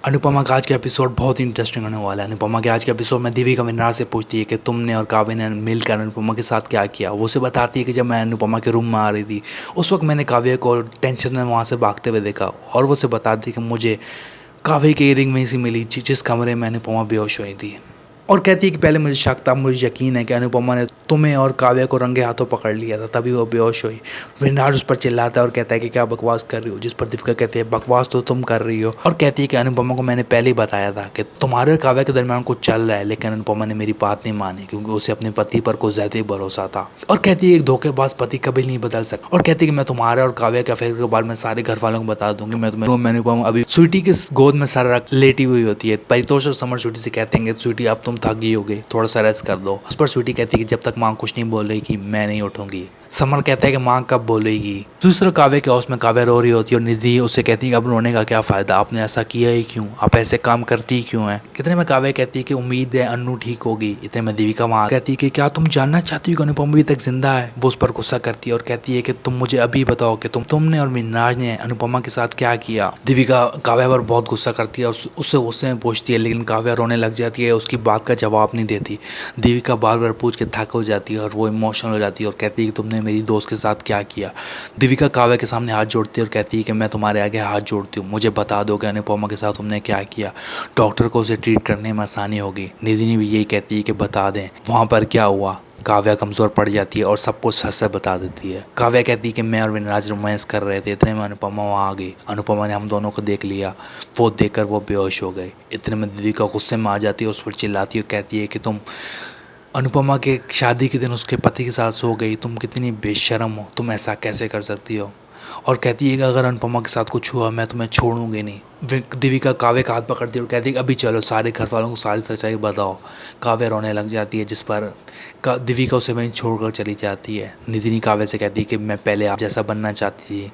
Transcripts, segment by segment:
अनुपमा का आज का एपिसोड बहुत ही इंटरेस्टिंग होने वाला है। अनुपमा के आज के एपिसोड में देविका विनराज से पूछती है कि तुमने और काव्य ने मिलकर अनुपमा के साथ क्या किया। वो उसे बताती है कि जब मैं अनुपमा के रूम में आ रही थी उस वक्त मैंने काव्य को टेंशन में वहाँ से भागते हुए देखा, और वो उसे बताती है कि मुझे काव्य की इयरिंग वहीं से मिली जिस कमरे में अनुपमा बेहोश हुई थी। और कहती है कि पहले मुझे शक था, मुझे यकीन है कि अनुपमा ने तुम्हें और काव्य को रंगे हाथों पकड़ लिया था, तभी वो बेहोश हुई। विनाश उस पर चिल्लाता है और कहता है कि क्या बकवास कर रही हो, जिस पर दीपिका कहती है बकवास तो तुम कर रही हो, और कहती है कि अनुपमा को मैंने पहले ही बताया था कि तुम्हारे और काव्य के दरमियान कुछ चल रहा है, लेकिन अनुपमा ने मेरी बात नहीं मानी क्योंकि उसे अपने पति पर कुछ ज्यादा ही भरोसा था। और कहती है एक धोखेबाज पति कभी नहीं बदल सकता, और कहती है कि मैं तुम्हारे और काव्य के अफेयर के बारे में सारे घर वालों को बता दूंगी। मैं तुम्हें अनुपमा अभी स्वीटी की गोद में सर रख लेटी हुई होती है। परितोष और समर स्वीटी से कहते हैं स्वीटी अब तुम थक गई होगी, थोड़ा सा रेस्ट कर दो। उस पर स्वीटी कहती है कि जब तक माँ कुछ नहीं बोलेगी मैं नहीं उठूंगी। समर कहता है कि माँ कब बोलेगी। दूसरे काव्य के हाउस में काव्य रो रही होती है और निधि उससे कहती है कि अब रोने का क्या फायदा, आपने ऐसा किया ही क्यों, आप ऐसे काम करती ही क्यों है। इतने में काव्य कहती है कि उम्मीद है अन्नू ठीक होगी। इतने में देविका वहाँ कहती है कि क्या तुम जानना चाहती हो कि अनुपमा अभी तक जिंदा है। वो उस पर गुस्सा करती है और कहती है कि तुम मुझे अभी बताओ कि तुमने और मिन्नाज ने अनुपमा के साथ क्या किया। देविका काव्य पर बहुत गुस्सा करती है और उससे गुस्से में पूछती है, लेकिन काव्य रोने लग जाती है, उसकी बात का जवाब नहीं देती। देविका बार बार पूछ के थक हो जाती है और वो इमोशनल हो जाती है और कहती है कि तुमने मेरी दोस्त के साथ क्या किया। देविका काव्य के सामने हाथ जोड़ती है और कहती है कि मैं तुम्हारे आगे हाथ जोड़ती हूँ, मुझे बता दो कि अनुपमा के साथ तुमने क्या किया। डॉक्टर को उसे ट्रीट करने में आसानी होगी। निधि भी यही कहती है कि बता दें वहाँ पर क्या हुआ। काव्या कमज़ोर पड़ जाती है और सब कुछ सच से बता देती है। काव्या कहती है कि मैं और विनराज रोमांस कर रहे थे, इतने में अनुपमा वहाँ आ गई। अनुपमा ने हम दोनों को देख लिया, वो देखकर वो बेहोश हो गए। इतने में देविका गुस्से में आ जाती है, उस पर चिल्लाती है, कहती है कि तुम अनुपमा के शादी के दिन उसके पति के साथ सो गई, तुम कितनी बेशर्म हो, तुम ऐसा कैसे कर सकती हो। और कहती है कि अगर अनुपमा के साथ कुछ हुआ मैं तुम्हें छोड़ूंगी नहीं। देविका काव्य का हाथ पकड़ती है और कहती है अभी चलो सारे घर वालों को सारी सच्चाई बताओ। काव्य रोने लग जाती है, जिस पर देविका उसे वहीं छोड़कर चली जाती है। निधिनी काव्य से कहती है कि मैं पहले आप जैसा बनना चाहती थी,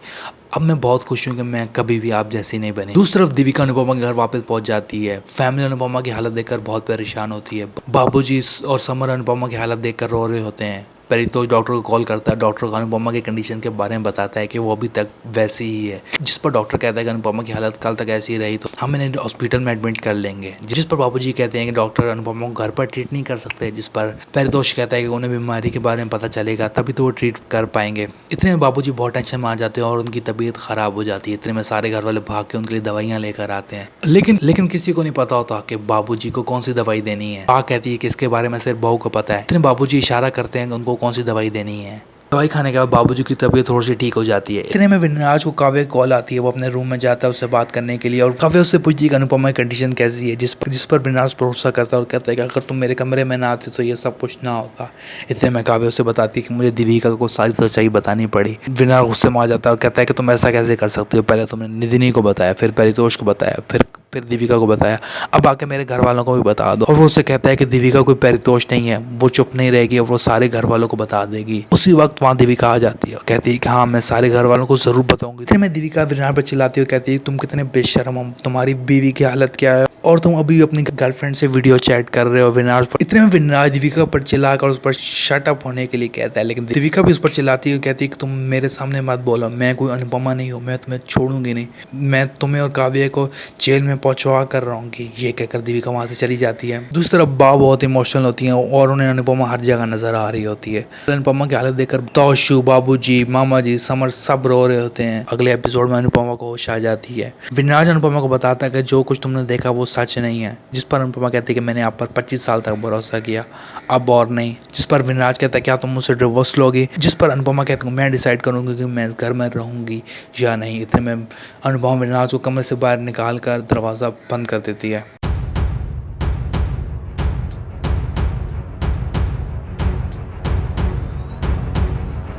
अब मैं बहुत खुश हूँ कि मैं कभी भी आप जैसी नहीं बनी। दूसरी तरफ देविका अनुपमा के घर वापस पहुंच जाती है। फैमिली अनुपमा की हालत देखकर बहुत परेशान होती है। बाबूजी और समर अनुपमा की हालत देखकर रो रहे होते हैं। परितोष डॉक्टर को कॉल करता है। डॉक्टर को अनुपमा की कंडीशन के बारे में बताता है कि वो अभी तक वैसी ही है, जिस पर डॉक्टर कहता है कि अनुपमा की हालत कल तक ऐसी रही तो हम इन्हें हॉस्पिटल में एडमिट कर लेंगे। जिस पर बाबूजी कहते हैं कि डॉक्टर अनुपमा को घर पर ट्रीट नहीं कर सकते, जिस पर परितोष कहता है कि उन्हें बीमारी के बारे में पता चलेगा तभी तो वो ट्रीट कर पाएंगे। इतने में बाबूजी बहुत टेंशन में आ जाते हैं और उनकी तबीयत खराब हो जाती है। इतने में सारे घर वाले भाग के उनके लिए दवाइयाँ लेकर आते हैं, लेकिन किसी को नहीं पता होता कि बाबूजी को कौन सी दवाई देनी है। माँ कहती है कि इसके बारे में सिर्फ बहू को पता है। इतने बाबूजी इशारा करते हैं कि उनको कौन सी दवाई देनी है। दवाई खाने के बाद बाबूजी की तबीयत थोड़ी सी ठीक हो जाती है। इतने में विनराज को काव्य कॉल आती है। वो अपने रूम में जाता है उससे बात करने के लिए और काव्य उससे पूछती है कि अनुपमा की कंडीशन कैसी है, जिस पर विनराज भरोसा करता है और कहता है कि अगर तुम मेरे कमरे में ना आते तो ये सब कुछ ना होता। इतने में काव्य उससे बताती है कि मुझे देविका को सारी सच्चाई बतानी पड़ी। विनराज गुस्से में आ जाता है और कहता है कि तुम ऐसा कैसे कर सकते हो, पहले तुमने निधिनी को बताया, फिर परितोष को बताया, फिर देविका को बताया, अब आके मेरे घर वालों को भी बता दो। और वो उससे कहता है कि देविका कोई परितोष नहीं है, वो चुप नहीं रहेगी और वो सारे घर वालों को बता देगी। उसी वक्त वहाँ देविका आ जाती है और कहती है कि हाँ मैं सारे घर वालों को जरूर बताऊंगी। फिर मैं देविका विनराज पर चिल्लाती हूँ, कहती है तुम कितने बेशर्म हो, तुम्हारी बीवी की हालत क्या है और तुम अभी अपनी गर्लफ्रेंड से वीडियो चैट कर रहे हो विनराज पर। इतने में विनराज देविका पर चिल्लाकर उस पर शट अप होने के लिए कहता है, लेकिन देविका भी उस पर चिल्लाती है, कहती है कि तुम मेरे सामने मत बोलो, मैं कोई अनुपमा नहीं हूँ, मैं तुम्हें छोड़ूंगी नहीं, मैं तुम्हें और काव्य को जेल में पहुंचवा कर रहूंगी। ये कहकर देविका वहां से चली जाती है। दूसरी तरफ बा बहुत इमोशनल होती है और उन्हें अनुपमा हर जगह नजर आ रही होती है। अनुपमा की हालत देखकर तोशु, बाबूजी, मामा जी, समर सब रो रहे होते हैं। अगले एपिसोड में अनुपमा को होश आ जाती है। विनराज अनुपमा को बताता है कि जो कुछ तुमने देखा वो सच नहीं है, जिस पर अनुपमा कहती है कि मैंने आप पर 25 साल तक भरोसा किया, अब और नहीं। जिस पर विनराज कहता है क्या तुम मुझसे डिवोर्स लोगी, जिस पर अनुपमा कहती है मैं डिसाइड करूंगी कि मैं इस घर में रहूंगी या नहीं। इतने में अनुपमा विनराज को कमरे से बाहर निकाल कर दरवाज़ा बंद कर देती है।